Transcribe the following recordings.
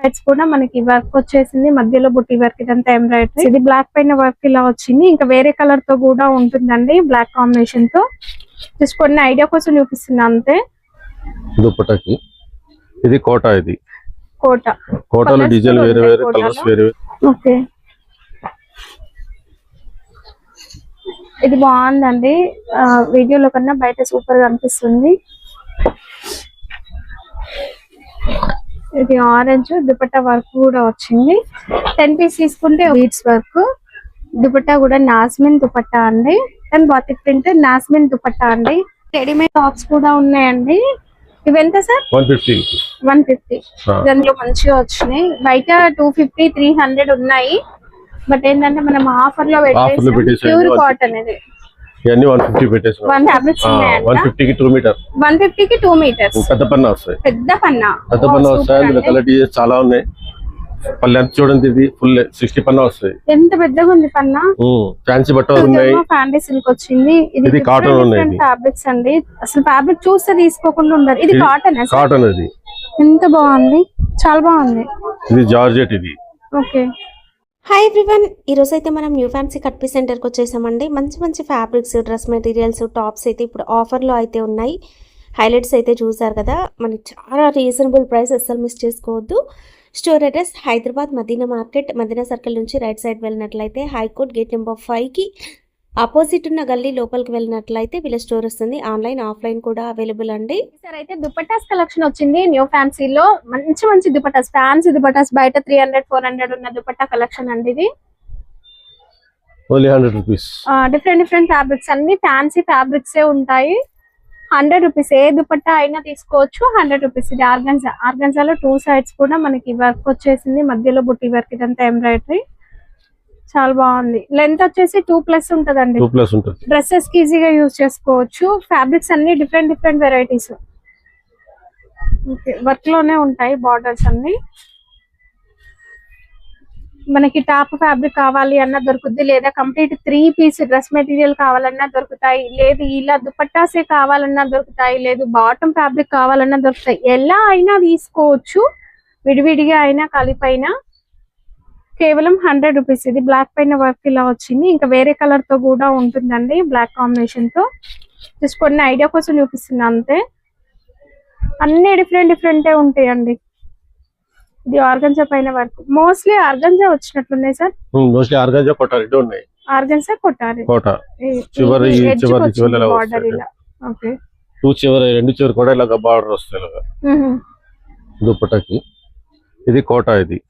Sides కూడా మనకి work వచ్చేసింది, మధ్యలో బుట్టి వర్క్, ఇదంతా ఎంబ్రాయిడరీ. ఇది బ్లాక్ పైన వర్క్ ఇలా వచ్చింది, ఇంకా వేరే కలర్ తో కూడా ఉంటుందండి బ్లాక్ కాంబినేషన్ తో. జస్ట్ కొన్ని ఐడియా కోసం చూపిస్తున్నా అంతే. దుపట్టాకి ఇది కోటా, ఇది కోటా, కోటాలో డిజైన్ వేరే వేరే, కలర్స్ వేరే. ఓకే, ఇది బాగుందండి, వీడియోలో కన్నా బయట సూపర్ గా అనిపిస్తుంది. ఇది ఆరెంజ్, దుపట్టా వర్క్ కూడా వచ్చింది. 10 పీస్ తీసుకుంటే బీడ్స్ వర్క్. దుపట్టా కూడా నాస్మిన్ దుపట్టా అండి, అండ్ బాతిక్ ప్రింట్ నాస్మిన్ దుపట్టా అండి. రెడీమేడ్ టాప్స్ కూడా ఉన్నాయండి. ఇవి ఎంత సార్? 150. దాంట్లో మంచిగా వచ్చినాయి. బయట 250, 300 ఉన్నాయి. బట్ ఏంటంటే మనం ఆఫర్ లో పెట్టేసాం. ప్యూర్ కాటన్ ఇది. ఇవన్నీ 150 పెట్టేసాం. 150 కి 2 మీటర్, 150 కి 2 మీటర్స్. పెద్ద పన్నా వస్తాయి, పెద్ద పన్నా వస్తాయి. అందులో కలర్ డిజైన్స్ చాలా ఉన్నాయి. లెంత్ చూడండి, ఇది ఫుల్ 60 పన్నా వస్తాయి. ఎంత పెద్దగా ఉంది పన్నా. ఫ్యాన్సీ బట్టలు ఉన్నాయి. ఫ్యాన్సీ సిల్క్ వచ్చింది. ఇది కాటన్ ఉన్నాయి. ఫ్యాబ్రిక్స్ అండి, అసలు ఫ్యాబ్రిక్ చూస్తే తీసుకోకుండా ఉండదు. ఇది కాటన్, కాటన్. ఇది ఎంత బాగుంది, చాలా బాగుంది. ఇది జార్జెట్. ఇది ఓకే. హాయ్ ఎవ్రీవన్, ఈరోజు అయితే మనం న్యూ ఫ్యాన్సీ కట్ పీస్ సెంటర్కి వచ్చేసామండి. మంచి మంచి ఫ్యాబ్రిక్స్, డ్రెస్ మెటీరియల్స్, టాప్స్ అయితే ఇప్పుడు ఆఫర్లో అయితే ఉన్నాయి. హైలైట్స్ అయితే చూసారు కదా, మనకి చాలా రీజనబుల్ ప్రైస్, అస్సలు మిస్ చేసుకోవద్దు. Store address Hyderabad Madina market, Madina circle నుంచి రైట్ సైడ్ వెళ్ళినట్లయితే హైకోర్ట్ గేట్ నెంబర్ 5కి ఆపోజిట్ ఉన్న గల్లీ లోపలికి వెళ్ళినట్లయితే వీళ్ళ స్టోర్ వస్తుంది. ఆన్లైన్ ఆఫ్లైన్ కూడా అవైలబుల్ అండి. సార్ అయితే దుపట్టాస్ కలెక్షన్ వచ్చింది న్యూ ఫ్యాన్సీలో. మంచి మంచి దుపట్టాస్, ఫ్యాన్సీ దుపట్టాస్, బయట 300, 400 ఉన్న దుపట్టా కలెక్షన్ అండి. ఇది ఓన్లీ 100 రూపీస్. డిఫరెంట్ ఫ్యాబ్రిక్స్, అన్ని ఫ్యాన్సీ ఫ్యాబ్రిక్స్ ఉంటాయి. 100 రూపీస్. ఏ దుపట్టా అయినా తీసుకోవచ్చు, 100 రూపీస్. ఇది ఆర్గన్జా. ఆర్గన్జాలో 2 సైడ్స్ కూడా మనకి వర్క్ వచ్చేసింది, మధ్యలో బుట్టి వర్క్, ఇదంతా ఎంబ్రాయిడరీ. చాలా బాగుంది. లెంత్ వచ్చేసి 2+ ఉంటదండి. 2+ ఉంటుంది. డ్రెస్సెస్ కి ఈజీగా యూజ్ చేసుకోవచ్చు. ఫ్యాబ్రిక్స్ అన్ని డిఫరెంట్ వెరైటీస్. వర్క్ లోనే ఉంటాయి బార్డర్స్ అన్ని. మనకి టాప్ ఫ్యాబ్రిక్ కావాలి అన్నా దొరుకుద్ది, లేదా కంప్లీట్ 3 పీస్ డ్రెస్ మెటీరియల్ కావాలన్నా దొరుకుతాయి, లేదు ఇలా దుపట్టాసే కావాలన్నా దొరుకుతాయి, లేదు బాటమ్ ఫ్యాబ్రిక్ కావాలన్నా దొరుకుతాయి. ఎలా అయినా తీసుకోవచ్చు, విడివిడిగా అయినా కలిపైనా. కేవలం 100 రూపీస్. ఇది బ్లాక్ పైన వర్క్ ఇలా వచ్చింది, ఇంకా వేరే కలర్ తో కూడా ఉంటుందండి బ్లాక్ కాంబినేషన్ తో. జస్ట్ కొన్ని ఐడియా కోసం చూపిస్తున్నా అంతే. అన్ని డిఫరెంట్ ఉంటాయండి. ఇది ఆర్గన్జా పైన వర్క్, మోస్ట్లీ ఆర్గన్జా వచ్చినట్లున్నాయి సార్. మోస్ట్లీ ఆర్గన్జా కోటా రెండు ఉన్నాయి. ఆర్గన్జా కోటారి కోటా చివరి బార్డర్ ఇలా. ఓకే. రెండు చివరి కూడా ఇలా బార్డర్ వస్తాయి ఇలాగా దుపట్టాకి. ఇది కోటా. ఇది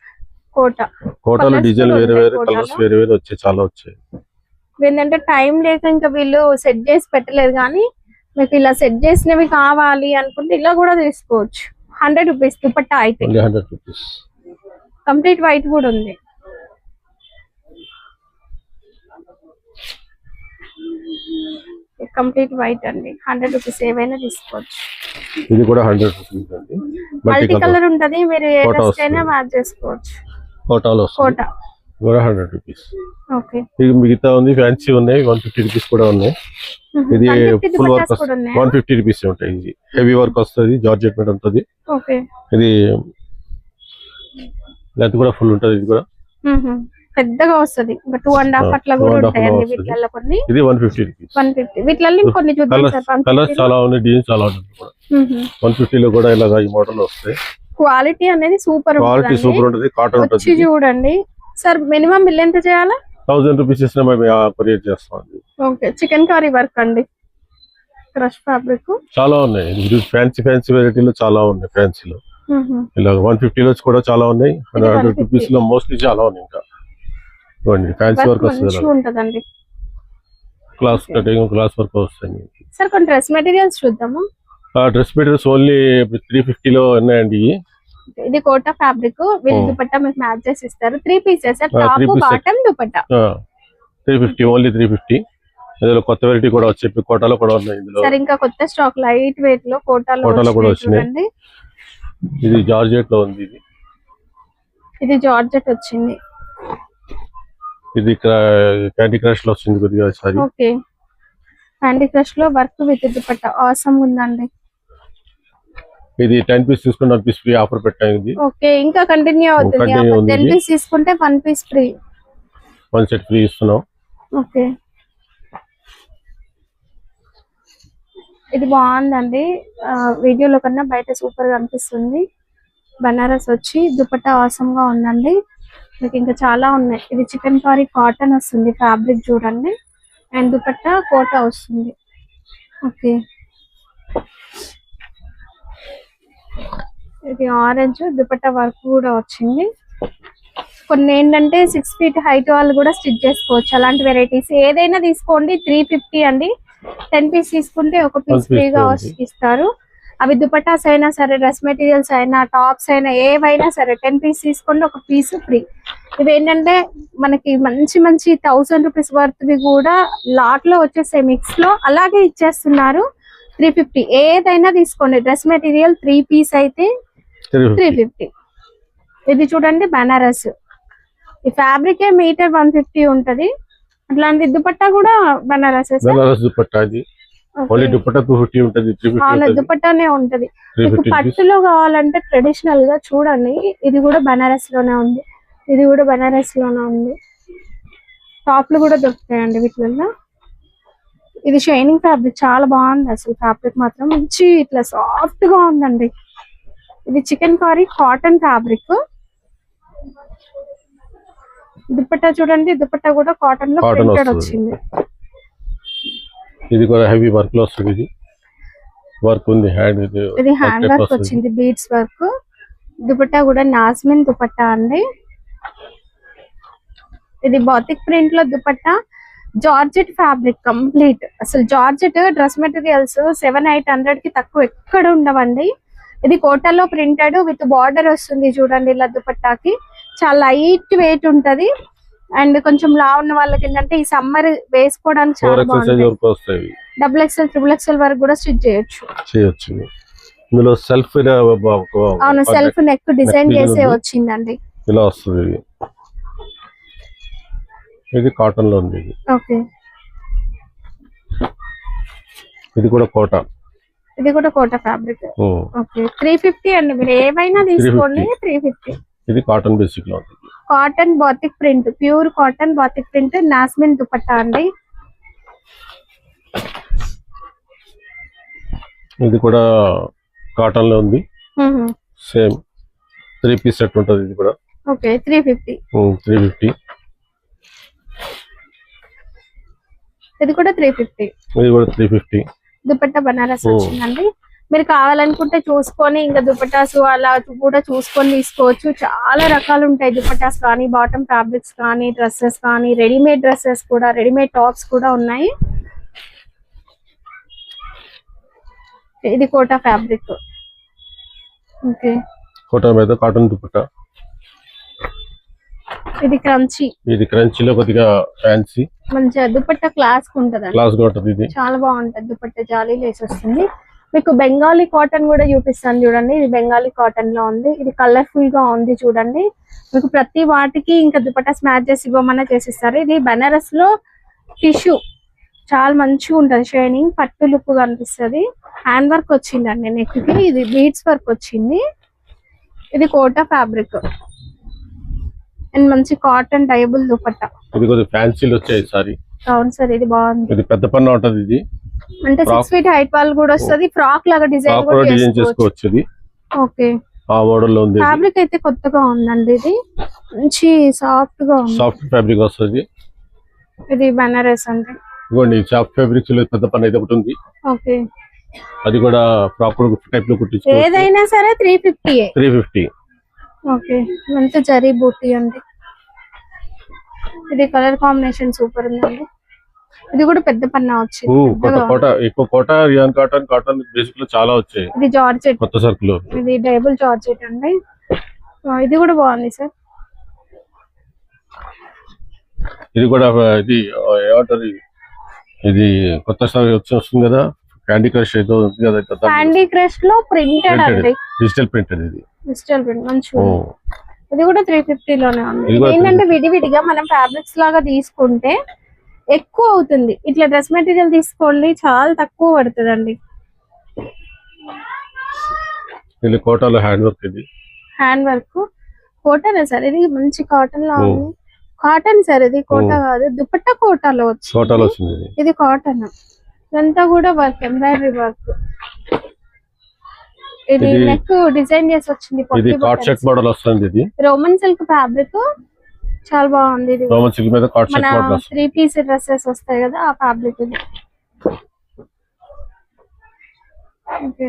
కోటాలో డిజైన్ వేరే వేరే, కలర్స్ వేరే వేరే వచ్చాయి, చాలా వచ్చాయి. ఏంటంటే టైం లేక ఇంకా వీళ్ళు సెట్ చేసి పెట్టలేదు, కానీ మీకు ఇలా సెట్ చేసినవి కావాలి అనుకుంటే ఇలా కూడా తీసుకోవచ్చు. 100 రూపీస్ దుపట్టా అయితే. 100 రూపీస్. కంప్లీట్ వైట్ కూడా ఉంది. కంప్లీట్ వైట్ అండి, 100 రూపీస్. ఏవైనా తీసుకోవచ్చు. ఇది కూడా 100 రూపీస్ అండి. మల్టీ కలర్ ఉంటది, మీరు ఏ డ్రెస్ అయినా మ్యాచ్ చేసుకోవచ్చు. కోటాలో కోటా కూడా 100 రూపీస్. ఓకే. ఇది మిగతా ఉంది, ఫ్యాన్సీ ఉన్నాయి, 150 రూపీస్ కూడా ఉన్నాయి. ఇది ఫుల్ వర్క్ 150 రూపీస్ ఉంటాయి. ఇది హెవీ వర్క్ వస్తుంది, జార్జెట్ మీద ఉంటుంది. ఓకే. ఇది లెంత్ కూడా ఫుల్ ఉంటుంది. ఇది కూడా పెద్దగా వస్తుంది, 2.5 అట్లా కూడా ఉంటాయండి వీటిల్లో కొన్ని. ఇది 150 రూపీస్. 150. వీటిల్లో కొన్ని చూద్దాం సార్. కలర్స్ చాలా ఉన్నాయి, డిజైన్స్ చాలా ఉన్నాయి. 150 లో కూడా ఇలాగా ఈ మోడల్ వస్తాయి. క్వాలిటీ అనేది సూపర్ ఉంటుంది, కాటన్ ఉంటుంది. చూడండి సార్, మినిమం బిల్ ఎంత చేయాలా? 1000 రూపీస్ ఇచ్చినా మేము కొరియర్ చేస్తాం. ఓకే. చికెన్ కర్రీ వర్క్ అండి, క్రష్ ఫ్యాబ్రిక్ చాలా ఉన్నాయి. ఫ్యాన్సీ వెరైటీలో చాలా ఉన్నాయి. ఫ్యాన్సీలో ఇలా 150 లో కూడా చాలా ఉన్నాయి. 100 రూపీస్ లో మోస్ట్లీ చాలా ఉన్నాయి. ఇంకా ఫ్యాన్సీ వర్క్ వస్తుంది, క్లాస్ కటింగ్, క్లాస్ వర్క్ వస్తుంది. సార్ కొన్ని డ్రెస్ మెటీరియల్స్ చూద్దాము. డ్రెస్ మెటీరియల్స్ ఓన్లీ 350 లో ఉన్నాయండి. ఇది కోటా ఫ్యాబ్రిక్, విత్ దుపట్టా మీకు మ్యాచ్ చేసి ఇస్తారు. 3 pieces, top bottom dupatta. 350, only 350. ఇందులో కొత్త వెరైటీ కూడా వచ్చి కోటాలో కూడా ఉన్నాయి. ఇందులో సార్ ఇంకా కొత్త స్టాక్ లైట్ వెయిట్ లో కోటాలో కూడా వచ్చినాయి. ఇది జార్జెట్ లో ఉంది. ఇది జార్జెట్ వచ్చింది. ఇది క్యాండీ క్రష్ లో వచ్చింది కొద్దిగా సారీ. ఓకే. క్యాండీ క్రష్ లో వర్క్ విత్ దుపట్టా ఆసమ్ ఉందండి. ఇది 10 పీస్ తీసుకుంటే 1 పీస్ ఫ్రీ ఆఫర్ పెట్టాం. ఇది ఓకే, ఇంకా కంటిన్యూ అవుతుంది. Continue ఉంది 10 ఇది. పీస్ తీసుకుంటే 1 పీస్ ఫ్రీ. 1 సెట్ ఫ్రీ ఇస్తున్నాం. ఓకే, ఇది బాగుందండి. వీడియోలో కన్నా బయట సూపర్ గా అనిపిస్తుంది. బనారస్ వచ్చి దుపట్టా ఆసమ్ గా ఉందండి. మీకు ఇంకా చాలా ఉన్నాయి. ఇది చికెన్ కారీ కాటన్ వస్తుంది, ఫ్యాబ్రిక్ చూడండి. అండ్ దుపట్టా కోటా వస్తుంది. ఓకే, ఇది ఆరెంజ్ దుపట్టా వర్క్ కూడా వచ్చింది. కొన్ని ఏంటంటే 6 ఫీట్ హైట్ వాళ్ళు కూడా స్టిచ్ చేసుకోవచ్చు. అలాంటి వెరైటీస్ ఏదైనా తీసుకోండి. 350 అండి. 10 పీస్ తీసుకుంటే 1 పీస్ ఫ్రీగా ఇస్తారు. అవి దుపట్టాస్ అయినా సరే, డ్రెస్ మెటీరియల్స్ అయినా, టాప్స్ అయినా, ఏవైనా సరే 10 పీస్ తీసుకోండి 1 పీస్ ఫ్రీ. ఇవి ఏంటంటే మనకి మంచి మంచి 1000 రూపీస్ వర్త్వి కూడా లాట్ లో వచ్చేసే మిక్స్ లో అలాగే ఇచ్చేస్తున్నారు. 350 ఏదైనా తీసుకోండి. డ్రెస్ మెటీరియల్ 3 పీస్ అయితే 350. ఇది చూడండి బనారస్. ఈ ఫ్యాబ్రిక్ మీటర్ 150 ఉంటది. అట్లాంటి దుపట్టా కూడా బనారస్ దుపట్టా. ఇది ఓన్లీ దుపట్టా 250 ఉంటది. 350 దుపట్టానే ఉంటది. మీకు పట్టులో కావాలంటే ట్రెడిషనల్ గా చూడండి. ఇది కూడా బనారస్ లోనే ఉంది. ఇది కూడా బనారస్ లోనే ఉంది. టాప్లు కూడా దొరుకుతాయండి వీటిలో. ఇది షైనింగ్ ఫ్యాబ్రిక్, చాలా బాగుంది అసలు. ఫ్యాబ్రిక్ మాత్రం మంచి ఇట్లా సాఫ్ట్ గా ఉందండి. ఇది chikankari cotton fabric. Dupatta చూడండి, దుపట్టా కూడా కాటన్ లో ప్రింటెడ్ వచ్చింది. ఇది కూడా హెవీ వర్క్ లో వస్తుంది. ఇది వర్క్ ఉంది, హ్యాండ్ ఇది హ్యాండ్ వర్క్ వచ్చింది, బీడ్స్ వర్క్. దుపట్టా కూడా నాస్మిన్ దుపట్టా అండి. ఇది బాతిక్ ప్రింట్ లో దుపట్టా. Georgette fabric complete. అసలు జార్జెట్ డ్రెస్ మెటీరియల్స్ 700-800 కి తక్కువ ఎక్కడ ఉండవండి. ఇది కోటాలో ప్రింటెడ్ విత్ బార్డర్ వస్తుంది చూడండి. ఇలా దుపట్టాకి చాలా లైట్ వెయిట్ ఉంటది. అండ్ కొంచెం లా ఉన్న వాళ్ళకి ఏంటంటే ఈ సమ్మర్ వేసుకోవడానికి చాలా బాగుంటుంది. XXL, XXL వరకు కూడా స్టిచ్ చేయొచ్చు. ఇందులో సెల్ఫ్ అవును, సెల్ఫ్ నెక్ డిజైన్ చేసే వచ్చిందండి. ఇలా వస్తుంది. ఇది కాటన్ లో ఉంది. ఓకే, ఇది కూడా కోటా. ఇది కూడా కోటా ఫ్యాబ్రిక్. ఓకే, 350 అండి. మీరు ఏమైనా తీసుకోండి 350. ఇది కాటన్ బేసిక్ లో ఉంది. Cotton batik print, pure cotton batik print, నాస్మిన్ దుపట్టా అండి. ఇది కూడా కాటన్ లో ఉంది. సేమ్ 3 పీస్ సెట్ ఉంటది. ఇది కూడా ఓకే, 350. ఇది కూడా 350. దుపట్టా బనారస్ వచ్చిందండి. మీరు కావాలనుకుంటే చూసుకొని ఇంకా దుపట్టాస్ అలా కూడా చూసుకొని తీసుకోవచ్చు. చాలా రకాలు ఉంటాయి దుపట్టాస్ కానీ, బాటమ్ ఫ్యాబ్రిక్స్ కానీ, డ్రెస్సెస్ కానీ, రెడీమేడ్ డ్రెస్సెస్ కూడా, రెడీమేడ్ టాప్స్ కూడా ఉన్నాయి. ఇది కోటా ఫ్యాబ్రిక్. ఓకే, కోటా మీద కాటన్ దుపట్టా. ఇది క్రంచీ. ఇది క్రంచీలో కొద్దిగా ఫ్యాన్సీ, మంచిగా దుపట్టా క్లాస్ ఉంటది. ఇది చాలా బాగుంటది. దుపట్టా జాలీ లేస్ వస్తుంది. మీకు బెంగాలీ కాటన్ కూడా చూపిస్తాను చూడండి. ఇది బెంగాలీ కాటన్ లో ఉంది. ఇది కలర్ఫుల్ గా ఉంది చూడండి. మీకు ప్రతి వాటికి ఇంకా దుపట్టాస్ మ్యాచ్ చేసి ఇవ్వమన్నా చేసిస్తారు. ఇది బనారస్ లో టిష్యూ చాలా మంచిగా ఉంటది. షైనింగ్ పట్టు లుక్ కనిపిస్తుంది. హ్యాండ్ వర్క్ వచ్చిందండి నెక్ కి. ఇది బీడ్స్ వర్క్ వచ్చింది. ఇది కోటా ఫ్యాబ్రిక్ అండ్ మంచి కాటన్ డైబుల్ దుపట్టా. ఇది కొద్దిగా ఫ్యాన్సీలు వచ్చాయి సారీ. అవును సార్, ఇది బాగుంది. ఇది పెద్ద పన్ను ఉంటది. ఇది అంటే 6 ఫీట్ హైట్ వాళ్ళు కూడా వస్తది. ఫ్రాక్ లాగా డిజైన్ కూడా చేసుకోవచ్చు. ఇది ఓకే, ఆ మోడల్ లో ఉంది. ఫ్యాబ్రిక్ అయితే కొత్తగా ఉందండి. ఇది మంచి సాఫ్ట్ గా ఉంది. సాఫ్ట్ ఫ్యాబ్రిక్ వస్తుంది. ఇది బనారస్ అండి. ఇదిగోండి సాఫ్ట్ ఫ్యాబ్రిక్ లో పెద్ద పన్ను అయితే ఒకటి ఉంది. ఓకే, అది కూడా ఫ్రాక్ టైప్ లో కుట్టించుకోవచ్చు. ఏదైనా సరే 350. ఓకే, మంచి జరీ బూటీ అండి. ఇది కలర్ కాంబినేషన్ సూపర్ ఉందండి. ఇది కూడా పెద్ద పన్నా వచ్చింది. ఎక్కువ కోటా, రియాన్ కాటన్ బేసిక్ లో చాలా వచ్చాయి. ఇది జార్జెట్ కొత్త సర్కుల్. ఇది డైబుల్ జార్జెట్ అండి. ఇది కూడా బాగుంది సార్. ఇది కూడా ఇది ఏమంటారు, ఇది కొత్త స్టాక్ వస్తుంది కదా, క్యాండీ క్రష్ ఏదో ఉంది కదా. క్యాండీ క్రష్ లో ప్రింటెడ్ అండి, డిజిటల్ ప్రింటెడ్. ఇది డిజిటల్ ప్రింట్ మంచిగా. ఇది కూడా 350 లోనే ఉంది. ఏంటంటే విడివిడిగా మనం ఫ్యాబ్రిక్స్ లాగా తీసుకుంటే ఎక్కువ అవుతుంది. ఇట్లా డ్రెస్ మెటీరియల్ తీసుకోండి చాలా తక్కువ పడుతుందండి. ఇది కోటాలో హ్యాండ్ వర్క్, ఇది హ్యాండ్ వర్క్ కోటనే సార్, ఇది మంచి కాటన్ లో ఉంది. కాటన్ సార్, ఇది కోట కాదు, దుపట్టా కోటాలో వచ్చింది. ఇది కాటన్, ఇదంతా కూడా వర్క్, ఎంబ్రాయిడరీ వర్క్. ఇది నెక్ డిజైన్ చేసి వచ్చింది. ఇది కాట్ సెట్ మోడల్ వస్తుంది. ఇది రోమన్ సిల్క్ ఫ్యాబ్రిక్, చాలా బాగుంది. ఇది రోమన్ సిల్క్ మీద కాట్ సెట్ మోడల్, 3 పీస్ డ్రెస్సెస్ వస్తాయి కదా ఆ ఫ్యాబ్రిక్ ఇది. ఓకే,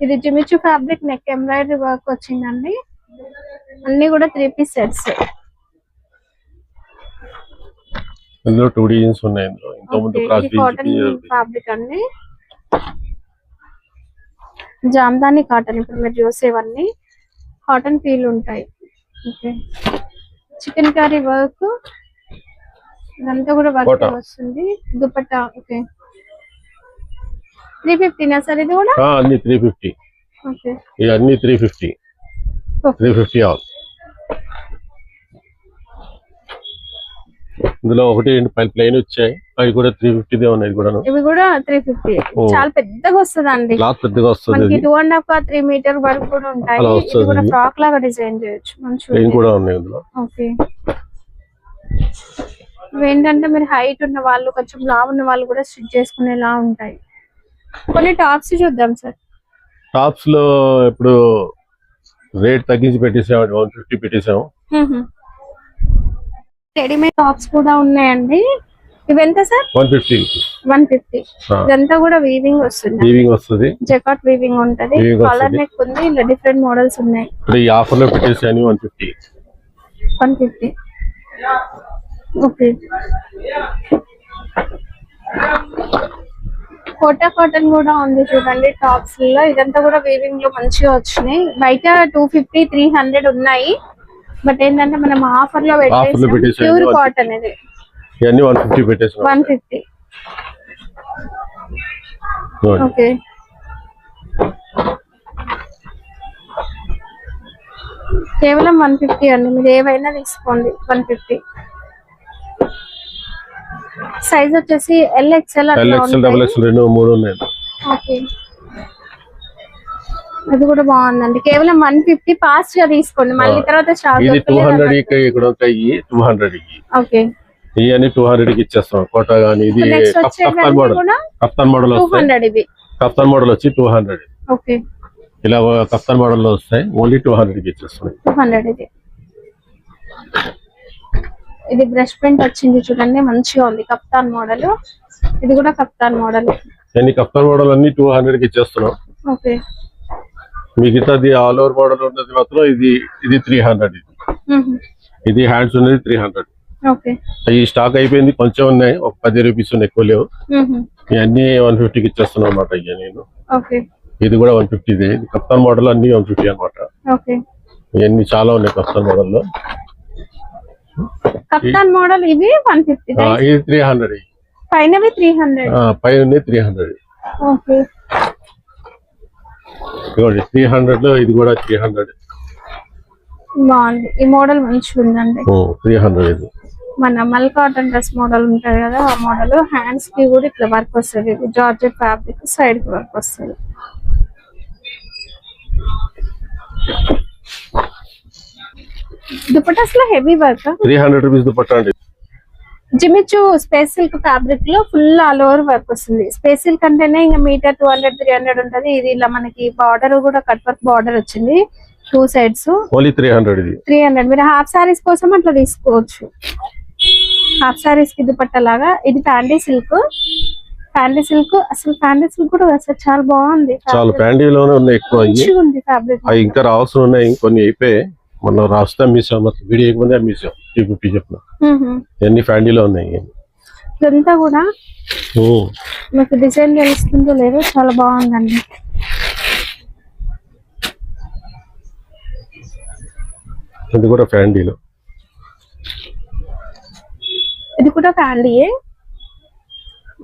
ఇది జిమిచు ఫ్యాబ్రిక్, నెక్ ఎంబ్రాయిడరీ వర్క్ వచ్చిందండి. అన్ని కూడా 3 పీస్ సెట్స్. ఇందులో 2 డిజైన్స్ ఉన్నాయి. ఇందులో ఇంత ముందు క్రాస్ కాటన్ ఫ్యాబ్రిక్ అండి, జామ్దాని కాటన్. ఇప్పుడు మీరు చూసేవన్నీ కాటన్ ఫీల్ ఉంటాయి. ఓకే, చికెన్ కర్రీ వర్క్, ఇదంతా కూడా వర్క్ వస్తుంది. దుపట్టా ఓకే, 350 నా సార్? ఇది కూడా అన్ని 350. ఓకే, ఇవన్నీ 350. 350 ఆల్. ఇందులో ఒకటి ప్లెయిన్ వచ్చాయి, అవి కూడా 350 ఉన్నాయి. ఇవి కూడా 350. చాలా పెద్దగా వస్తుందండి, క్లాత్ పెద్దగా వస్తుంది. 2.5 3 మీటర్ వరకు కూడా ఉంటాయి. ఇది కూడా ఫ్రాక్ లాగా డిజైన్ చేయొచ్చు, మంచిగా కూడా ఉన్నాయి ఇందులో. ఓకే, ఏంటంటే మీరు హైట్ ఉన్న వాళ్ళు, కొంచెం లావు ఉన్న వాళ్ళు కూడా స్టిచ్ చేసుకునేలా ఉంటాయి. కొన్ని టాప్స్ చూద్దాం సార్. టాప్స్ లో ఇప్పుడు రేట్ తగ్గించి పెట్టేసాము, 150 పెట్టేసాము. రెడీమేడ్ టాప్స్ కూడా ఉన్నాయండి. ఇవి ఎంత సార్? 150. 150. ఇదంతా కూడా వీవింగ్ వస్తుంది, జకాట్ వీవింగ్ ఉంటది. కలర్ నెక్ ఉంది, ఇలా డిఫరెంట్ మోడల్స్ ఉన్నాయి. ఇప్పుడు ఈ ఆఫర్ లో పెట్టేసాను 150. 150. ఓకే, కోటా కాటన్ కూడా ఉంది చూడండి టాప్స్ లో. ఇదంతా కూడా వీవింగ్ లో మంచిగా వచ్చినాయి. బయట 250 300 ఉన్నాయి, బట్ ఏంటంటే మనం ఆఫర్ లో పెట్టేసాం. ప్యూర్ కాటన్ ఇది. ఇవన్నీ 150 పెట్టేసాం. 150. ఓకే, కేవలం 150 అండి. మీరు ఏవైనా తీసుకోండి, 150. సైజ్ వచ్చేసి LXL, XXL 2, 3 ఉన్నాయి. ఓకే, అది కూడా బాగుందండి. కేవలం 150. ఫాస్ట్ గా తీసుకోండి, మళ్ళీ తర్వాత స్టాక్. ఇది 200 ఇక్కడ ఉంటాయి, 200 కి. ఓకే, ఇవన్నీ 200 కి ఇచ్చేస్తాం. కోటా గానీ ఇది కఫ్తాన్ మోడల్ 200. ఇది కఫ్తాన్ మోడల్ వచ్చి 200. ఓకే, ఇలా కఫ్తాన్ మోడల్ లో వస్తాయి, ఓన్లీ 200 కి ఇచ్చేస్తాం. 200. ఇది బ్రష్ ప్రింట్ వచ్చింది చూడండి, మంచిగా ఉంది. కఫ్తాన్ మోడల్, ఇది కూడా కఫ్తాన్ మోడల్. కఫ్తాన్ మోడల్ అన్ని 200 కి ఇచ్చేస్తున్నాం. ఓకే, మిగతాది ఆల్ ఓవర్ మోడల్ ఉన్నది మాత్రం ఇది 300. ఇది హ్యాండ్స్ ఉన్నది 300. ఓకే, ఈ స్టాక్ అయిపోయింది, కొంచెం ఉన్నాయి, ఒక 10 రూపీస్ ఉన్నాయి, ఎక్కువ లేవు. ఇవన్నీ 150 కి ఇచ్చేస్తున్నాం అన్నమాట. ఇక నేను ఇది కూడా 150. ఇది కఫ్తాన్ మోడల్ అన్ని 150 అన్నమాట. ఇవన్నీ చాలా ఉన్నాయి కఫ్తాన్ మోడల్ లో. కఫ్తాన్ మోడల్ ఇవి 150. ఇది 300. పైనవి 300. పైన 300. ఓకే, 300 లో ఇది కూడా 300. బాగుంది, ఈ మోడల్ మంచిగా ఉందండి. 300. ఇది మన మల్ కాటన్ డ్రెస్ మోడల్ ఉంటది కదా, ఆ మోడల్. హ్యాండ్స్ కి కూడా ఇట్లా వర్క్ వస్తుంది. ఇది జార్జెట్ ఫ్యాబ్రిక్, సైడ్ కి వర్క్ వస్తుంది. దుపట్టాస్ లో హెవీ వర్క్. 300 రూపీస్ దుపట్టా అండి. జిమిచు స్పేస్ సిల్క్ ఫ్యాబ్రిక్ లో ఫుల్ ఆల్ ఓవర్ వర్క్ వస్తుంది. స్పేస్ సిల్క్ అంటేనే ఇంకా మీటర్ 200 300 ఉంటది. ఇది ఇలా మనకి బార్డర్ కూడా కట్ వర్క్ బార్డర్ వచ్చింది, 2 సైడ్స్. ఓన్లీ 300. ఇది 300. మీరు హాఫ్ సారీస్ కోసం అట్లా తీసుకోవచ్చు, హాఫ్ సారీస్ కి దుపట్టా లాగా. ఇది ఫ్యాండీ సిల్క్. అసలు ఫ్యాండీ సిల్క్ కూడా అసలు చాలా బాగుంది. చాలా ఫ్యాండీలోనే ఉన్నాయి, ఎక్కువ ఉంది ఫ్యాబ్రిక్. ఇంకా రావాల్సి ఉన్నాయి, కొన్ని అయిపోయి మొన్న రాస్తా మీసాం, వీడియో ముందే మీసాం 350 చెప్పిన. ఇవన్నీ ఫ్యాండీలో ఉన్నాయి. ఇదంతా కూడా మీకు డిజైన్ తెలుస్తుందో లేదో, చాలా బాగుందండి. ఇది కూడా ఫ్యాండీలో. ఇది కూడా ఫ్యాండీయే,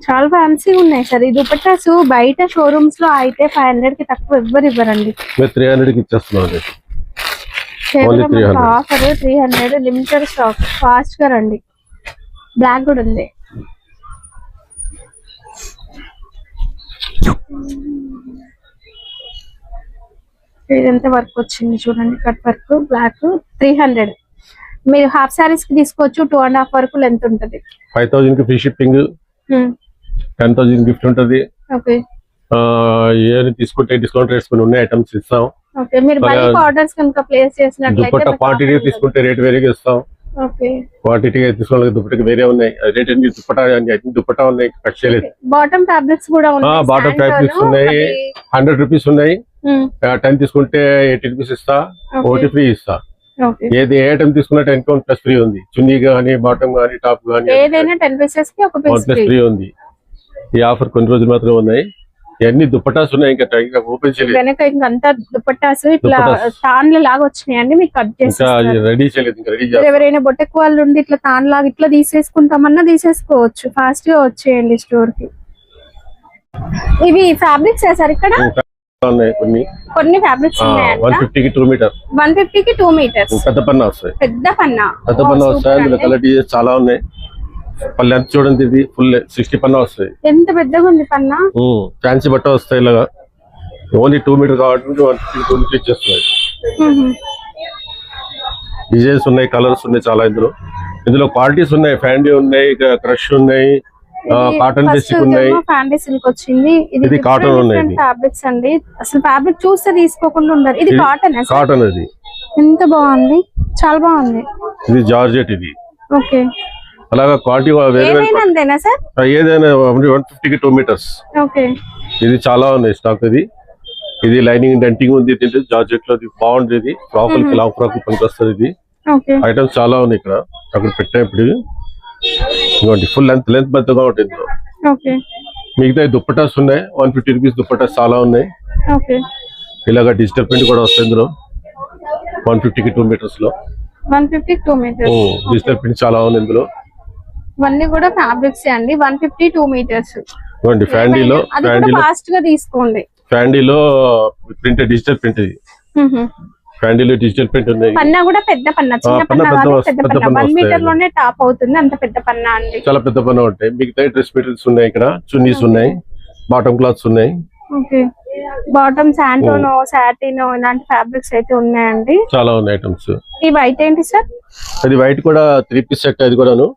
చాలా ఫ్యాన్సీగా ఉన్నాయి సార్. ఈ దుపట్టాస్ బయట షోరూమ్స్ లో అయితే 500 కి తక్కువ ఎవ్వరు ఇవ్వరండి. 300 కి ఇచ్చేస్తున్నాం. ఆఫర్ 300. లిమిటెడ్ స్టాక్, ఫాస్ట్ గా రండి. బ్లాక్ కూడా ఉంది. ఇదంతా వర్క్ వచ్చింది చూడండి, కట్ వర్క్ బ్లాక్ 300. మీరు హాఫ్ సారీస్ కి తీసుకోవచ్చు, 2.5 వరకు లెంత్ ఉంటది. 5000 కి ఫ్రీ షిప్పింగ్, 10,000 గిఫ్ట్ ఉంటది. ఓకే ఏది తీసుకుంటే డిస్కౌంట్ రేట్స్ కొన్ని ఉన్నాయి, ఐటమ్స్ ఇస్తాం. ఓకే మీరు బల్క్ ఆర్డర్స్ కనుక ప్లేస్ చేసినట్లయితే దుపట్టా క్వాంటిటీ తీసుకుంటే రేట్ వేరేగా ఇస్తాం. ఓకే క్వాంటిటీ తీసుకోవాలి, దుపట్టకి వేరే ఉన్నాయి రేట్ అన్ని. దుపట్టా ఉన్నాయి, కట్ చేయలేదు. బాటమ్ ఫ్యాబ్రిక్స్ కూడా ఉన్నాయి, బాటమ్ ఫ్యాబ్రిక్స్ ఉన్నాయి. 100 రూపీస్ ఉన్నాయి. 10 తీసుకుంటే 80 రూపీస్ ఇస్తా, ఒకటి ఫ్రీ ఇస్తా. ఏది ఏ ఐటమ్ తీసుకున్నా 10 కౌంట్ ప్లస్ ఫ్రీ ఉంది. చున్నీ గానీ, బాటమ్ గానీ, టాప్ గానీ ఏదైనా 10 పీసెస్ కి ఒక పీస్ ఫ్రీ ఉంది. ఈ ఆఫర్ కొన్ని రోజులు మాత్రమే ఉన్నాయి. ఇవన్నీ దుపట్టాస్ ఉన్నాయి, ఇంకా ఓపెన్ చేయలేదు. వెనక ఇంకంతా దుపట్టాస్ ఇట్లా తాన్ల లాగా వచ్చినాయండి, మీకు కట్ చేసి రెడీ చేయలేదు, ఇంకా రెడీ చేయాలి. ఎవరైనా బొట్టెక్ వాళ్ళు ఉండి ఇట్లా తాన్ లాగా ఇట్లా తీసేసుకుంటామన్నా తీసేసుకోవచ్చు. ఫాస్ట్ గా వచ్చేయండి స్టోర్ కి. ఇవి ఫ్యాబ్రిక్స్ సార్ ఇక్కడ ఉన్నాయి, కొన్ని ఫ్యాబ్రిక్స్ ఉన్నాయి. 150 కి 2 మీటర్, 150 కి 2 మీటర్స్ పెద్ద పన్నా వస్తాయి. పెద్ద పన్నా వస్తాయి. అందులో కలర్ డిజైన్స్ చాలా ఉన్నాయి. లెంత్ చూడండి, ఇది ఫుల్ 60 పన్నా వస్తాయి. ఎంత పెద్దగా ఉంది పన్నా. ఫ్యాన్సీ బట్ట వస్తాయి. ఇలాగా ఓన్లీ 2 మీటర్ కాబట్టి 150 2 మీటర్ ఇచ్చేస్తున్నాయి. డిజైన్స్ ఉన్నాయి, కలర్స్ ఉన్నాయి చాలా. ఇందులో క్వాలిటీస్ ఉన్నాయి. ఫ్యాండీ ఉన్నాయి, క్రష్ ఉన్నాయి, కాటన్ బేసిక్ ఉన్నాయి. ఫ్యాండీ సిల్క్ వచ్చింది. ఇది కాటన్ ఉన్నాయి. ఫ్యాబ్రిక్స్ అండి, అసలు ఫ్యాబ్రిక్ చూస్తే తీసుకోకుండా ఉండరు. ఇది కాటన్. కాటన్ అది ఎంత బాగుంది, చాలా బాగుంది. ఇది జార్జెట్. ఇది ఓకే అలాగా క్వాలిటీ అంతేనా సార్? ఏదైనా 150 కి 2 మీటర్స్. ఓకే ఇది చాలా ఉన్నాయి స్టాక్. ఇది లైనింగ్ డెంటింగ్ ఉంది. జార్జెట్ లో బాగుంది. ఇది ఫ్రాక్ లాంగ్ ఫ్రాక్ పనికొస్తుంది. ఇది ఐటమ్స్ చాలా ఉన్నాయి ఇక్కడ. అక్కడ పెట్టేప్పుడు ఇవ్వండి, ఫుల్ లెంత్ పెద్దగా ఉంటుంది. మిగతా దుప్పటాస్ ఉన్నాయి. 150 రూపీస్ దుప్పటాస్ చాలా ఉన్నాయి. ఇలాగా డిజిటల్ ప్రింట్ కూడా వస్తుంది ఇందులో. 150 కి 2 మీటర్స్ లో 150 2 మీటర్స్ డిజిటల్ ప్రింట్ చాలా ఉంది ఇందులో. ఇవన్నీ కూడా ఫ్యాబ్రిక్స్ అండి. 150 2 మీటర్స్. ఫ్యాండీలో ఫాస్ట్ గా తీసుకోండి. ఫ్యాండీలో ప్రింట్, డిజిటల్ ప్రింట్. ఇది ఫ్యాండీలో డిజిటల్ ప్రింట్ ఉన్నాయి. పన్నా కూడా పెద్ద పన్నా, చిన్న పన్నా కాదు, పెద్ద పన్నా. 1 మీటర్ లోనే టాప్ అవుతుంది, అంత పెద్ద పన్నా అండి. చాలా పెద్ద పన్నా ఉంటాయి. మిగతా డ్రెస్ మెటీరియల్స్ ఉన్నాయి. ఇక్కడ చున్నీస్ ఉన్నాయి, బాటమ్ క్లాత్స్ ఉన్నాయి. ఓకే బాటమ్ శాంటోనో, సాటినో ఇలాంటి ఫ్యాబ్రిక్స్ అయితే ఉన్నాయండి. చాలా ఉన్నాయి ఐటమ్స్. ఈ వైట్ ఏంటి సార్? అది వైట్ కూడా 3 పీస్ సెట్. అది కూడాను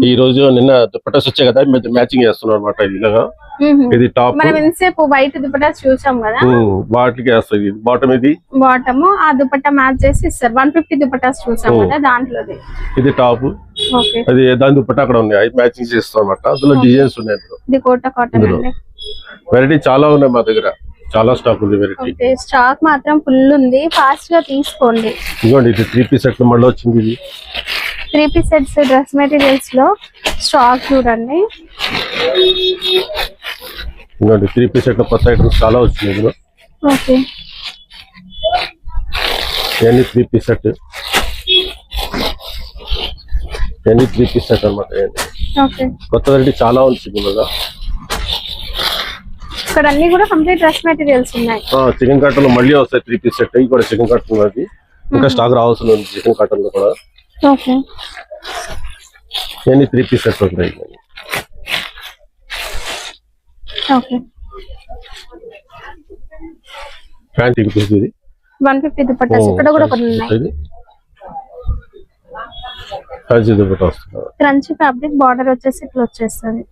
ఈ రోజు నిన్న దుపట్టాస్ వచ్చాయి కదా, మ్యాచింగ్ చేస్తున్నాం అనమాట. ఇలాగా ఇది టాప్. మనం ఎంతసేపు వైట్ దుపట్టాస్ చూసాం కదా, వాటికి వేస్తాయి. బాటమ్, ఇది బాటమ్. ఆ దుపట్టా మ్యాచ్ చేసి ఇస్తారు. 150 దుపట్టాస్ చూసాం కదా, దాంట్లో ఇది టాప్. అది దాని దుపట్టా అక్కడ ఉంది, అది మ్యాచింగ్ చేస్తాం అనమాట. అందులో డిజైన్స్ ఉన్నాయి. ఇది కోటా కాటన్ అండి. వెరైటీ చాలా ఉన్నాయి మా దగ్గర, చాలా స్టాక్ ఉంది. వెరైటీ స్టాక్ మాత్రం ఫుల్ ఉంది, ఫాస్ట్ గా తీసుకోండి. ఇదిగోండి, ఇది 3 పీస్ సెట్ మళ్ళీ వచ్చింది. ఇది 3 పీస్ సెట్స్ డ్రెస్ మెటీరియల్స్ లో స్టాక్ చూడండి. ఇదిగోండి 3 పీస్ సెట్ లో కొత్త ఐటమ్స్ చాలా వచ్చింది ఇందులో. ఓకే ఇవన్నీ 3 పీస్ సెట్. ఇవన్నీ 3 పీస్ సెట్ అనమాట. ఓకే కొత్త వెరైటీ చాలా వచ్చింది ఇందులో. ఇక్కడ అన్ని కూడా కంప్లీట్ డ్రెస్ మెటీరియల్స్ ఉన్నాయి. చికెన్ కాటన్ లో మళ్ళీ వస్తాయి 3 పీస్ సెట్. ఇవి కూడా చికెన్ కాటన్ ఉన్నది, ఇంకా స్టాక్ రావాల్సి ఉంది చికెన్ కాటన్ లో కూడా. ఓకే ఇవన్నీ 3 పీస్ సెట్ ఉంటాయి. ఓకే ఫ్యాంటీ పీస్. ఇది 150 దుపట్టాస్ ఇక్కడ కూడా కొన్ని ఉన్నాయి. ఫ్యాన్సీ దుపట్టా వస్తుంది. క్రంచీ ఫ్యాబ్రిక్, బార్డర్ వచ్చేసి ఇట్లా వచ్చేస్తుంది.